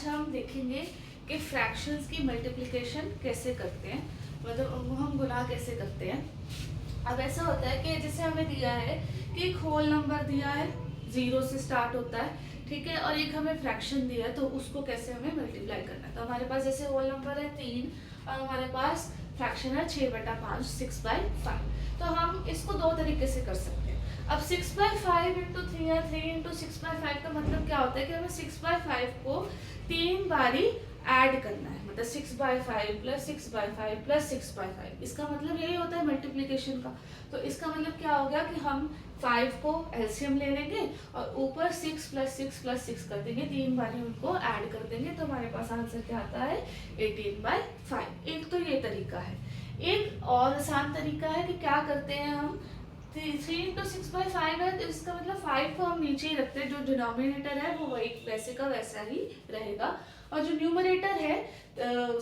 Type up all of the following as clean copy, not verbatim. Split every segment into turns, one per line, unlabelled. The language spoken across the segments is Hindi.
आज हम देखेंगे कि फ्रैक्शंस की मल्टीप्लिकेशन कैसे करते हैं, मतलब उनको हम गुना कैसे करते हैं। अब ऐसा होता है कि जैसे हमें दिया है कि एक होल नंबर दिया है, 0 से स्टार्ट होता है, ठीक है, और एक हमें फ्रैक्शन दिया है, तो उसको कैसे हमें मल्टीप्लाई करना है। तो हमारे पास जैसे होल नंबर है 3 और हमारे पास फ्रैक्शन है 6/5, 6/5। तो हम इसको दो तरीके से कर सकते हैं। अब 6/5 इंटू 3 या 3 इंटू 6/5 का मतलब क्या होता है कि हमें 6/5 को 3 बारी ऐड करना है, मतलब 6/5 प्लस 6/5 प्लस 6/5। इसका मतलब यही होता है मल्टीप्लिकेशन का। तो इसका मतलब क्या हो गया कि हम 5 को एलसीएम ले लेंगे और ऊपर 6 प्लस 6 प्लस 6 कर देंगे, 3 बारी उनको ऐड कर देंगे, तो हमारे पास आंसर क्या आता है 18/5। एक तो ये तरीका है। एक और आसान तरीका है कि क्या करते हैं हम 3 इंटू 6/5 है, तो इसका मतलब 5 को हम नीचे ही रखते हैं, जो डिनोमिनेटर है वो वही वैसे का वैसा ही रहेगा, और जो न्यूमरेटर है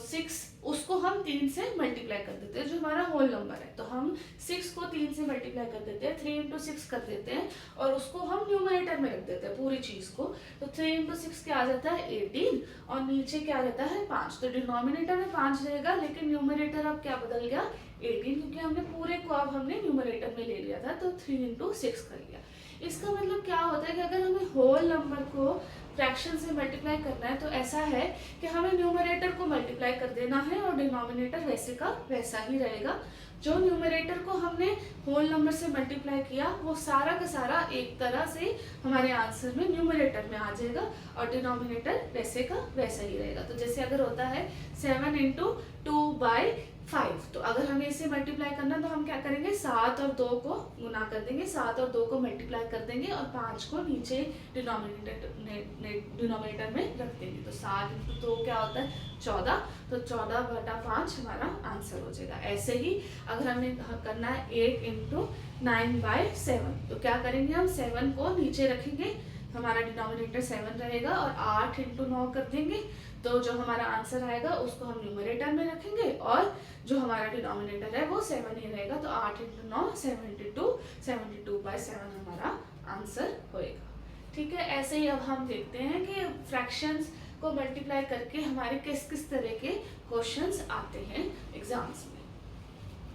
6 उसको हम 3 से मल्टीप्लाई कर देते हैं, जो हमारा होल नंबर है। तो हम 6 को 3 से मल्टीप्लाई कर देते हैं, 3 इंटू 6 कर देते हैं और उसको हम न्यूमरेटर में रख देते हैं पूरी चीज़ को। तो 3 इंटू 6 क्या आ जाता है 18 और नीचे क्या रहता है 5। तो डिनोमिनेटर में 5 रहेगा, लेकिन न्यूमरेटर अब क्या बदल गया 18, क्योंकि हमने पूरे को अब हमने न्यूमरेटर में ले लिया था, तो 3 इंटू 6 कर लिया। इसका मतलब क्या होता है कि अगर हमें होल नंबर को फ्रैक्शन से मल्टीप्लाई करना है, तो ऐसा है कि हमें न्यूमरेटर को मल्टीप्लाई कर देना है और डिनोमिनेटर वैसे का वैसा ही रहेगा। जो न्यूमरेटर को हमने होल नंबर से मल्टीप्लाई किया वो सारा का सारा एक तरह से हमारे आंसर में न्यूमरेटर में आ जाएगा और डिनोमिनेटर वैसे का वैसा ही रहेगा। तो जैसे अगर होता है 7 इंटू 2/5, तो अगर हमें इसे मल्टीप्लाई करना तो हम क्या करेंगे 7 और 2 को गुना कर देंगे, 7 और 2 को मल्टीप्लाई कर देंगे और 5 को नीचे डिनोमिनेटर में रख देंगे। तो 7 इंटू 2 क्या होता है 14, तो 14/5 हमारा आंसर हो जाएगा। ऐसे ही अगर हमें करना है 8 इंटू 9/7, तो क्या करेंगे हम 7 को नीचे रखेंगे, हमारा डिनोमिनेटर 7 रहेगा और 8 इंटू 9 कर देंगे, तो जो हमारा आंसर आएगा उसको हम न्यूमरेटर में रखेंगे और जो हमारा डिनोमिनेटर है वो 7 ही रहेगा। तो 8 इंटू 9 72, 72/7 हमारा आंसर होएगा। ठीक है, ऐसे ही अब हम देखते हैं कि फ्रैक्शंस को मल्टीप्लाई करके हमारे किस किस तरह के क्वेश्चंस आते हैं एग्जाम्स में।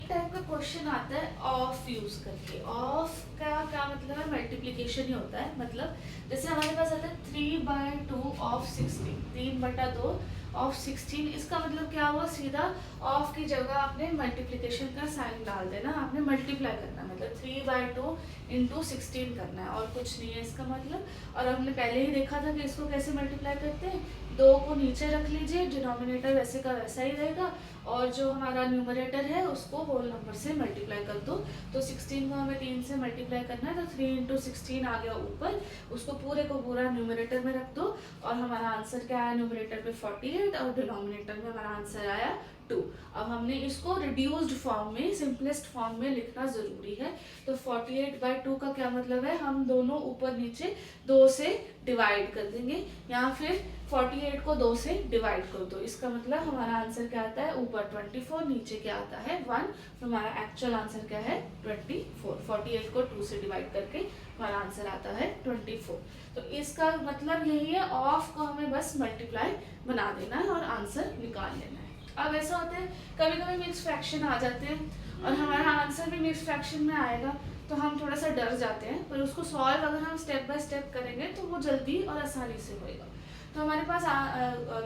टाइप का क्वेश्चन आता है ऑफ यूज करके। ऑफ का क्या मतलब है, मल्टीप्लिकेशन ही होता है। मतलब जैसे हमारे पास आता है 3/2 ऑफ 16, 3/2 ऑफ 16। इसका मतलब क्या हुआ, सीधा ऑफ की जगह आपने मल्टीप्लिकेशन का साइन डाल देना, आपने मल्टीप्लाई करना, मतलब 3/2 इंटू 16 करना है और कुछ नहीं है इसका मतलब। और हमने पहले ही देखा था कि इसको कैसे मल्टीप्लाई करते हैं, 2 को नीचे रख लीजिए, डिनोमिनेटर वैसे का वैसा ही रहेगा और जो हमारा न्यूमरेटर है उसको होल नंबर से मल्टीप्लाई कर दो। तो 16 को हमें 3 से मल्टीप्लाई करना है, तो 3 इंटू 16 आ गया ऊपर, उसको पूरे को पूरा न्यूमरेटर में रख दो और हमारा आंसर क्या आया न्यूमरेटर में 48 और डिनोमिनेटर में हमारा आंसर आया 2। अब हमने इसको रिड्यूस्ड फॉर्म में, सिंपलेस्ट फॉर्म में लिखना जरूरी है। तो 48/2 का क्या मतलब है, हम दोनों ऊपर नीचे 2 से डिवाइड कर देंगे, या फिर 48 को 2 से डिवाइड कर दो। इसका मतलब हमारा आंसर क्या आता है, ऊपर 24 नीचे क्या आता है 1, तो हमारा एक्चुअल आंसर क्या है 24। 48 को 2 से डिवाइड करके हमारा आंसर आता है 24। तो इसका मतलब यही है, ऑफ को हमें बस मल्टीप्लाई बना देना है और आंसर निकाल लेना है। अब ऐसा होता है कभी कभी मिक्स फ्रैक्शन आ जाते हैं और हमारा आंसर भी मिक्स फ्रैक्शन में आएगा, तो हम थोड़ा सा डर जाते हैं, पर उसको सॉल्व अगर हम स्टेप बाय स्टेप करेंगे तो वो जल्दी और आसानी से होएगा। तो हमारे पास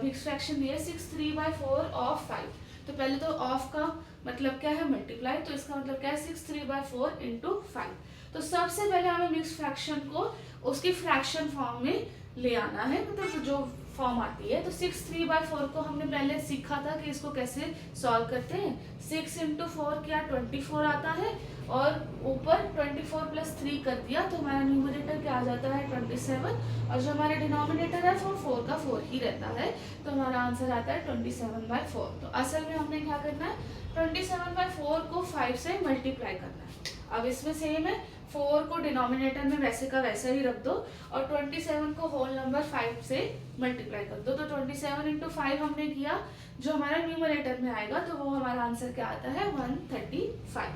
मिक्स फ्रैक्शन दिया है 6 3/4 ऑफ 5। तो पहले तो ऑफ का मतलब क्या है मल्टीप्लाई, तो इसका मतलब क्या है 6 3/4 इंटू 5। तो सबसे पहले हमें मिक्स फ्रैक्शन को उसकी फ्रैक्शन फॉर्म में ले आना है, मतलब जो फॉर्म आती है। तो 6 3/4 को हमने पहले सीखा था कि इसको कैसे सॉल्व करते हैं। 6 इंटू 4 क्या 24 आता है और ऊपर 24 प्लस 3 कर दिया, तो हमारा न्यूमरेटर क्या आ जाता है 27 और जो हमारा डिनोमिनेटर है वो 4 का 4 ही रहता है, तो हमारा आंसर आता है 27/4। तो असल में हमने क्या करना है 27/4 को 5 से मल्टीप्लाई करना है। अब इसमें सेम है, 4 को डिनोमिनेटर में वैसे का वैसा ही रख दो और 27 को होल नंबर 5 से मल्टीप्लाई कर दो। तो 27 इंटू 5 हमने किया, जो हमारा न्यूमरेटर में आएगा तो वो हमारा आंसर क्या आता है 135।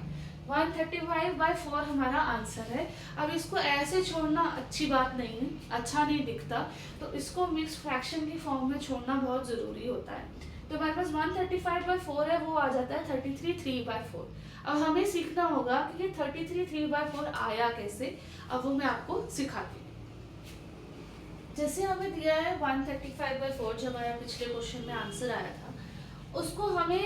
135/4 हमारा आंसर है। अब इसको ऐसे छोड़ना अच्छी बात नहीं है, अच्छा नहीं दिखता, तो इसको मिक्स फ्रैक्शन की फॉर्म में छोड़ना बहुत ज़रूरी होता है। तो हमारे पास 135/4 है, वो आ जाता है 33/3/4। अब हमें सीखना होगा कि ये 33/3/4 आया कैसे। अब वो मैं आपको सिखाती हूँ। जैसे हमें दिया है 135/4, जो हमारा पिछले क्वेश्चन में आंसर आया था, उसको हमें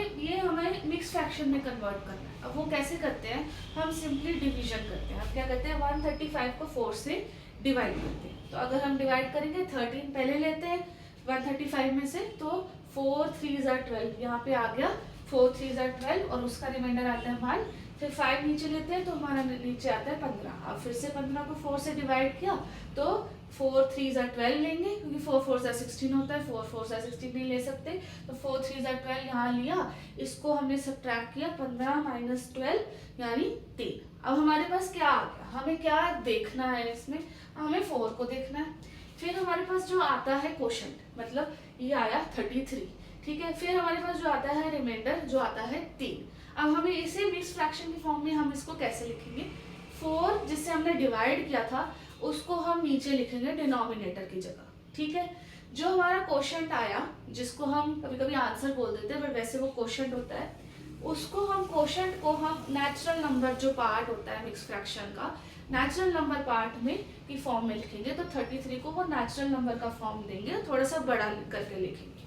मिक्स फ्रैक्शन में कन्वर्ट करना है। अब वो कैसे करते हैं, हम सिंपली डिवीजन करते हैं। अब क्या करते हैं, 135 को 4 से डिवाइड करते हैं। तो अगर हम डिवाइड करेंगे, 13 पहले लेते हैं 135 में से, तो 4 3 are 12, यहाँ पे आ गया 4 3 are 12, और उसका रिमाइंडर आता है 1। फिर 5 नीचे लेते हैं, तो हमारा नीचे आता है 15। अब फिर से 15 को 4 से डिवाइड किया, तो 4 3 are 12 लेंगे, क्योंकि 4 4 are 16 होता है, 4 4 are 16 नहीं ले सकते, तो 4 3 are 12 यहाँ लिया। इसको हमने सब्ट्रैक्ट किया, 15 - 12 यानी 3। अब हमारे पास क्या आ गया, हमें क्या देखना है इसमें, हमें 4 को देखना है। फिर हमारे पास जो आता है क्वोशंट, मतलब ये आया 33, ठीक है। फिर हमारे पास जो आता है रिमाइंडर, जो आता है 3। अब हमें इसे मिक्स फ्रैक्शन की फॉर्म में हम इसको कैसे लिखेंगे, 4 जिससे हमने डिवाइड किया था उसको हम नीचे लिखेंगे डिनोमिनेटर की जगह, ठीक है। जो हमारा क्वोशंट आया, जिसको हम कभी कभी आंसर बोल देते हैं बट वैसे वो क्वोशंट होता है, उसको हम क्वोशंट को हम नेचुरल नंबर जो पार्ट होता है मिक्स फ्रैक्शन का, नेचुरल नंबर पार्ट में की फॉर्म में लिखेंगे। तो 33 को वो नेचुरल नंबर का फॉर्म देंगे, थोड़ा सा बड़ा करके लिखेंगे,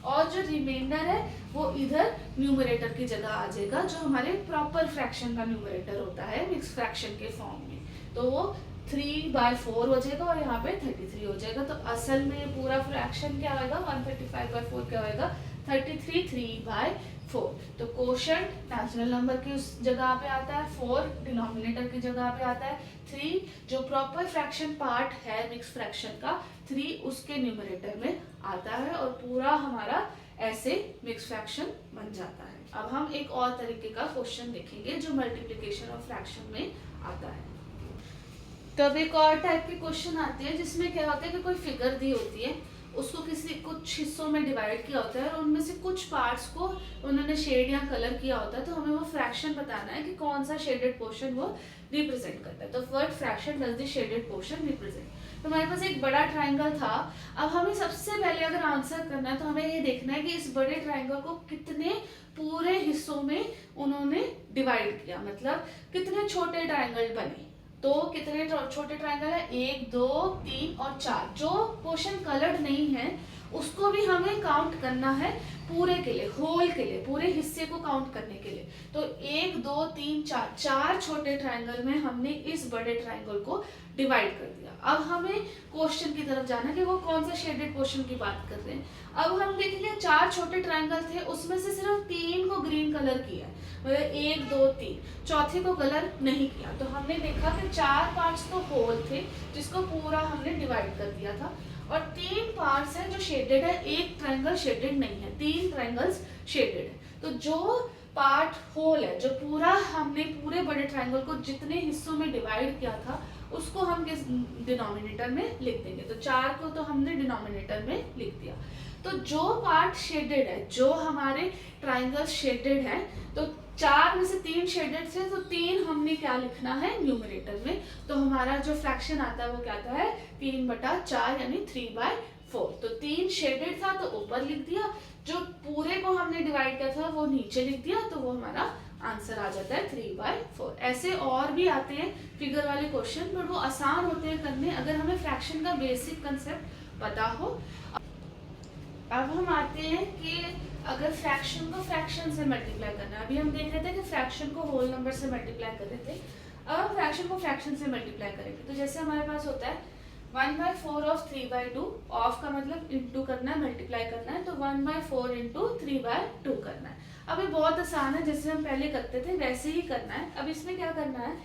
और जो रिमाइंडर है वो इधर न्यूमरेटर की जगह आ जाएगा, जो हमारे प्रॉपर फ्रैक्शन का न्यूमरेटर होता है मिक्स फ्रैक्शन के फॉर्म में। तो वो 3/4 हो जाएगा और यहाँ पे 33 हो जाएगा। तो असल में पूरा फ्रैक्शन क्या होगा, 135/4 क्या होगा, 33 3/4। तो क्वोशंट नेचुरल नंबर की उस जगह पे आता है, 4 डिनोमिनेटर की जगह पे आता है, 3 जो प्रॉपर फ्रैक्शन पार्ट है मिक्स फ्रैक्शन का, 3 उसके न्यूमरेटर में आता है, और पूरा हमारा ऐसे मिक्स फ्रैक्शन बन जाता है। अब हम एक और तरीके का क्वेश्चन देखेंगे जो मल्टीप्लिकेशन और फ्रैक्शन में आता है। तब एक और टाइप के क्वेश्चन आते हैं जिसमें क्या होता है कि कोई फिगर दी होती है, उसको कुछ हिस्सों में डिवाइड किया होता है, और उनमें से कुछ पार्ट्स को उन्होंने शेड या कलर किया होता है, तो हमें वो फ्रैक्शन बताना है कि कौन सा शेडेड पोर्शन वो रिप्रेजेंट करता है। तो what fraction does the shaded portion represent. तो हमारे पास एक बड़ा ट्राइंगल था। अब हमें सबसे पहले अगर आंसर करना है तो हमें ये देखना है कि इस बड़े ट्राइंगल को कितने पूरे हिस्सों में उन्होंने डिवाइड किया, मतलब कितने छोटे ट्राइंगल बने। तो कितने छोटे ट्राइंगल है, 1 2 3 और 4। जो पोर्शन कलर्ड नहीं है उसको भी हमें काउंट करना है पूरे के लिए, होल के लिए, पूरे हिस्से को काउंट करने के लिए। तो 1 2 3 4, 4 छोटे ट्राइंगल में हमने इस बड़े ट्राइंगल को डिवाइड कर दिया। अब हमें क्वेश्चन की तरफ जाना है कि वो कौन सा शेडेड पोर्शन की बात कर रहे हैं। अब हम देखेंगे 4 छोटे ट्राइंगल थे, उसमें से सिर्फ 3 को ग्रीन कलर किया, मतलब 1 2 3, चौथे को कलर नहीं किया। तो हमने देखा कि 4 पार्ट्स तो होल थे जिसको पूरा हमने डिवाइड कर दिया था, और 3 पार्ट्स हैं जो शेडेड है, एक ट्रायंगल शेडेड नहीं है, 3 ट्रायंगल्स शेडेड है। तो जो पार्ट होल है, जो पूरा हमने पूरे बड़े ट्रायंगल को जितने हिस्सों में डिवाइड किया था उसको हम किस डिनोमिनेटर में लिख देंगे। तो 4 को तो हमने डिनोमिनेटर में लिख दिया। तो जो पार्ट शेडेड है, जो हमारे ट्रायंगल शेडेड है, तो 4 में से 3 शेडेड थे, तो 3 हमने क्या लिखना है न्यूमरेटर में। तो हमारा जो फ्रैक्शन आता है वो क्या आता है 3/4 यानी 3/4। तो 3 शेडेड था तो ऊपर लिख दिया, जो पूरे को हमने डिवाइड किया था वो नीचे लिख दिया, तो वो हमारा आंसर आ जाता है 3/4। ऐसे और भी आते हैं फिगर वाले क्वेश्चन, बट वो आसान होते हैं करने अगर हमें फ्रैक्शन का बेसिक कंसेप्ट पता हो। अब हम आते हैं कि अगर फ्रैक्शन को फ्रैक्शन से मल्टीप्लाई करना है। अभी हम देख रहे थे कि फ्रैक्शन को होल नंबर से मल्टीप्लाई कर रहे थे, अब हम फ्रैक्शन को फ्रैक्शन से मल्टीप्लाई करेंगे। तो जैसे हमारे पास होता है 1/4 ऑफ 3/2, ऑफ का मतलब इंटू करना है, मल्टीप्लाई करना है, तो 1/4 इंटू 3/2 करना है। अब ये बहुत आसान है, जैसे हम पहले करते थे वैसे ही करना है। अब इसमें क्या करना है,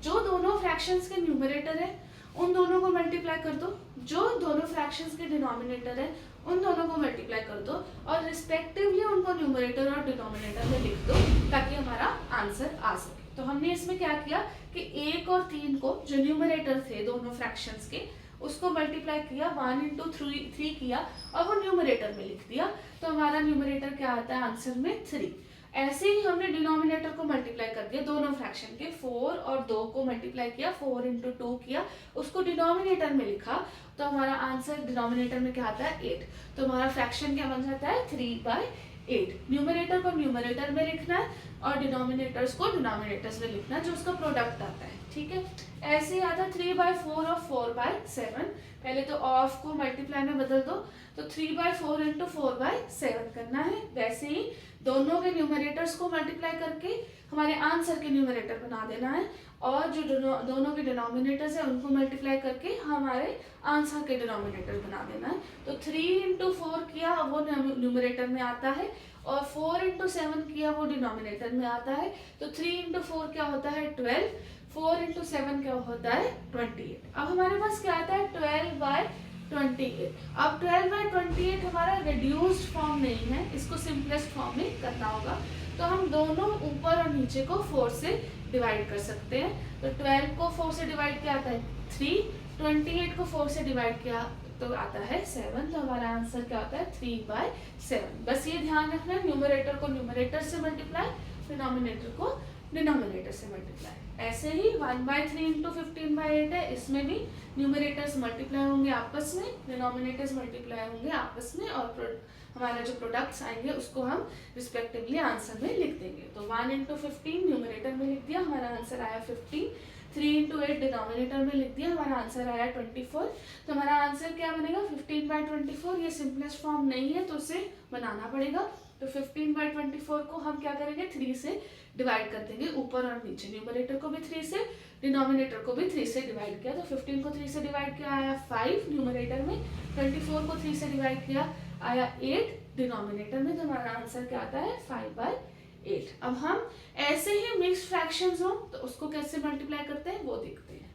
जो दोनों फ्रैक्शंस के न्यूमरेटर है उन दोनों को मल्टीप्लाई कर दो, जो दोनों फ्रैक्शंस के डिनोमिनेटर है उन दोनों को मल्टीप्लाई कर दो, और रिस्पेक्टिवली उनको न्यूमरेटर और डिनोमिनेटर में लिख दो ताकि हमारा आंसर आ सके। तो हमने इसमें क्या किया कि 1 और 3 को जो न्यूमरेटर थे दोनों फ्रैक्शंस के उसको मल्टीप्लाई किया, 1 इंटू 3 किया और वो न्यूमरेटर में लिख दिया। तो हमारा न्यूमरेटर क्या आता है आंसर में 3। ऐसे ही हमने डिनोमिनेटर को मल्टीप्लाई कर दिया दोनों फ्रैक्शन के, 4 और 2 को मल्टीप्लाई किया, 4 इंटू 2 किया, उसको डिनोमिनेटर में लिखा, तो हमारा आंसर डिनोमिनेटर में क्या आता है 8। तो हमारा फ्रैक्शन क्या बन जाता है 3/8। न्यूमरेटर को न्यूमरेटर में लिखना है और डिनोमिनेटर्स को डिनोमिनेटर्स में लिखना है जो उसका प्रोडक्ट आता है, ठीक है। ऐसे ही आता है 3/4 और 4/7। पहले तो ऑफ को मल्टीप्लाई में बदल दो, तो 3/4 इंटू 4/7 करना है। वैसे ही दोनों के न्यूमरेटर्स को मल्टीप्लाई करके हमारे आंसर के न्यूमरेटर बना देना है, और जो दोनों के डिनोमिनेटर्स है उनको मल्टीप्लाई करके हमारे आंसर के डिनोमिनेटर बना देना है। तो 3 इंटू 4 किया वो न्यूमरेटर में आता है, और 4 इंटू 7 किया वो डिनोमिनेटर में आता है। तो 3 इंटू 4 क्या होता है 12, 4 इंटू 7 क्या होता है 28। अब हमारे पास क्या आता है 12/28। अब 12/28 हमारा रिड्यूस्ड फॉर्म नहीं है, इसको सिंपलेस्ट फॉर्म में करना होगा। तो हम दोनों ऊपर और नीचे को 4 से डिवाइड कर सकते हैं। तो 12 को 4 से डिवाइड किया आता है 3, 28 को 4 से डिवाइड किया तो आता है 7। तो हमारा आंसर क्या होता है 3/7। बस ये ध्यान रखना है, न्यूमरेटर को न्यूमरेटर से मल्टीप्लाई, डिनोमिनेटर को डिनोमिनेटर से मल्टीप्लाई। ऐसे ही 1/3 इंटू 15/8 है, इसमें भी न्यूमरेटर्स मल्टीप्लाई होंगे आपस में, डिनोमिनेटर्स मल्टीप्लाई होंगे आपस में, और हमारा जो प्रोडक्ट्स आएंगे उसको हम रिस्पेक्टिवली आंसर में लिख देंगे। तो 1 इंटू 15 न्यूमरेटर में लिख दिया, हमारा आंसर आया 15। 3 इंटू 8 डिनोमिनेटर में लिख दिया, हमारा आंसर आया 24। तो हमारा आंसर क्या बनेगा 15/24। ये सिंपलेस्ट फॉर्म नहीं है तो उसे बनाना पड़ेगा। तो 15/24 को हम क्या करेंगे 3 से डिवाइड कर देंगे ऊपर और नीचे, न्यूमरेटर को भी 3 से, डिनोमिनेटर को भी 3 से डिवाइड किया। तो 15 को 3 से डिवाइड किया आया 5 न्यूमरेटर में, 24 को 3 से डिवाइड किया आया 8 डिनोमिनेटर में। तो हमारा आंसर क्या आता है 5/8। अब हम ऐसे ही मिक्स्ड फ्रैक्शंस हो तो उसको कैसे मल्टीप्लाई करते हैं वो देखते हैं।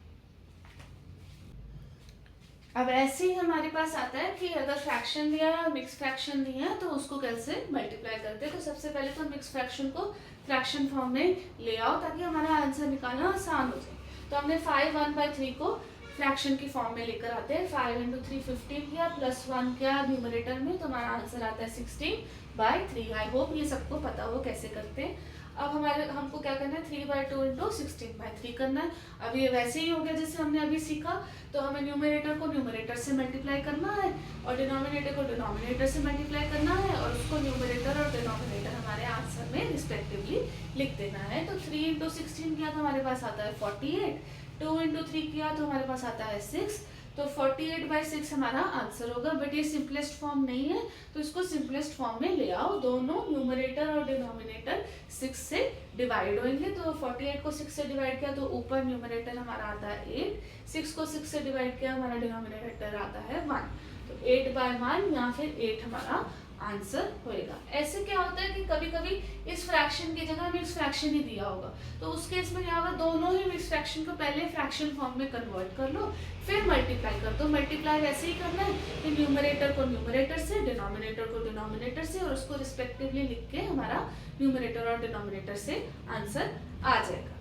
अब ऐसे ही हमारे पास आता है कि अगर फ्रैक्शन दिया है और मिक्स फ्रैक्शन दिया है तो उसको कैसे मल्टीप्लाई करते हैं। तो सबसे पहले तो मिक्स फ्रैक्शन को फ्रैक्शन फॉर्म में ले आओ ताकि हमारा आंसर निकालना आसान हो जाए। तो हमने 5 1/3 को फ्रैक्शन की फॉर्म में लेकर आते हैं। 5 इंटू 3 15 किया, प्लस 1 किया न्यूमरेटर में, तो हमारा आंसर आता है 16/3। आई होप ये सबको पता हो कैसे करते हैं। अब हमको क्या करना है 3/2 इंटू 16/3 करना है। अब ये वैसे ही हो गया जैसे हमने अभी सीखा। तो हमें न्यूमरेटर को न्यूमरेटर से मल्टीप्लाई करना है और डिनोमिनेटर को डिनोमिनेटर से मल्टीप्लाई करना है, और उसको न्यूमरेटर और डिनोमिनेटर हमारे आंसर में रिस्पेक्टिवली लिख देना है। तो 3 इंटू 16 किया तो हमारे पास आता है 48, 2 इंटू 3 किया तो हमारे पास आता है 6। तो 48/6 हमारा आंसर होगा। बट ये सिंपलेस्ट फॉर्म नहीं है तो इसको सिंपलेस्ट फॉर्म में ले आओ। दोनों न्यूमरेटर और डिनोमिनेटर 6 से डिवाइड होंगे। तो 48 को 6 से डिवाइड किया तो ऊपर न्यूमरेटर हमारा आता है 8, 6 को 6 से डिवाइड किया हमारा डिनोमिनेटर आता है 1। तो 8/1 या फिर 8 हमारा आंसर होएगा। ऐसे क्या होता है कि कभी कभी इस फ्रैक्शन की जगह मिक्स फ्रैक्शन ही दिया होगा, तो उस केस में क्या होगा दोनों ही मिक्स फ्रैक्शन को पहले फ्रैक्शन फॉर्म में कन्वर्ट कर लो, फिर मल्टीप्लाई कर दो। मल्टीप्लाई वैसे ही करना है कि न्यूमरेटर को न्यूमरेटर से, डिनोमिनेटर को डिनोमिनेटर से, और उसको रिस्पेक्टिवली लिख के हमारा न्यूमरेटर और डिनोमिनेटर से आंसर आ जाएगा।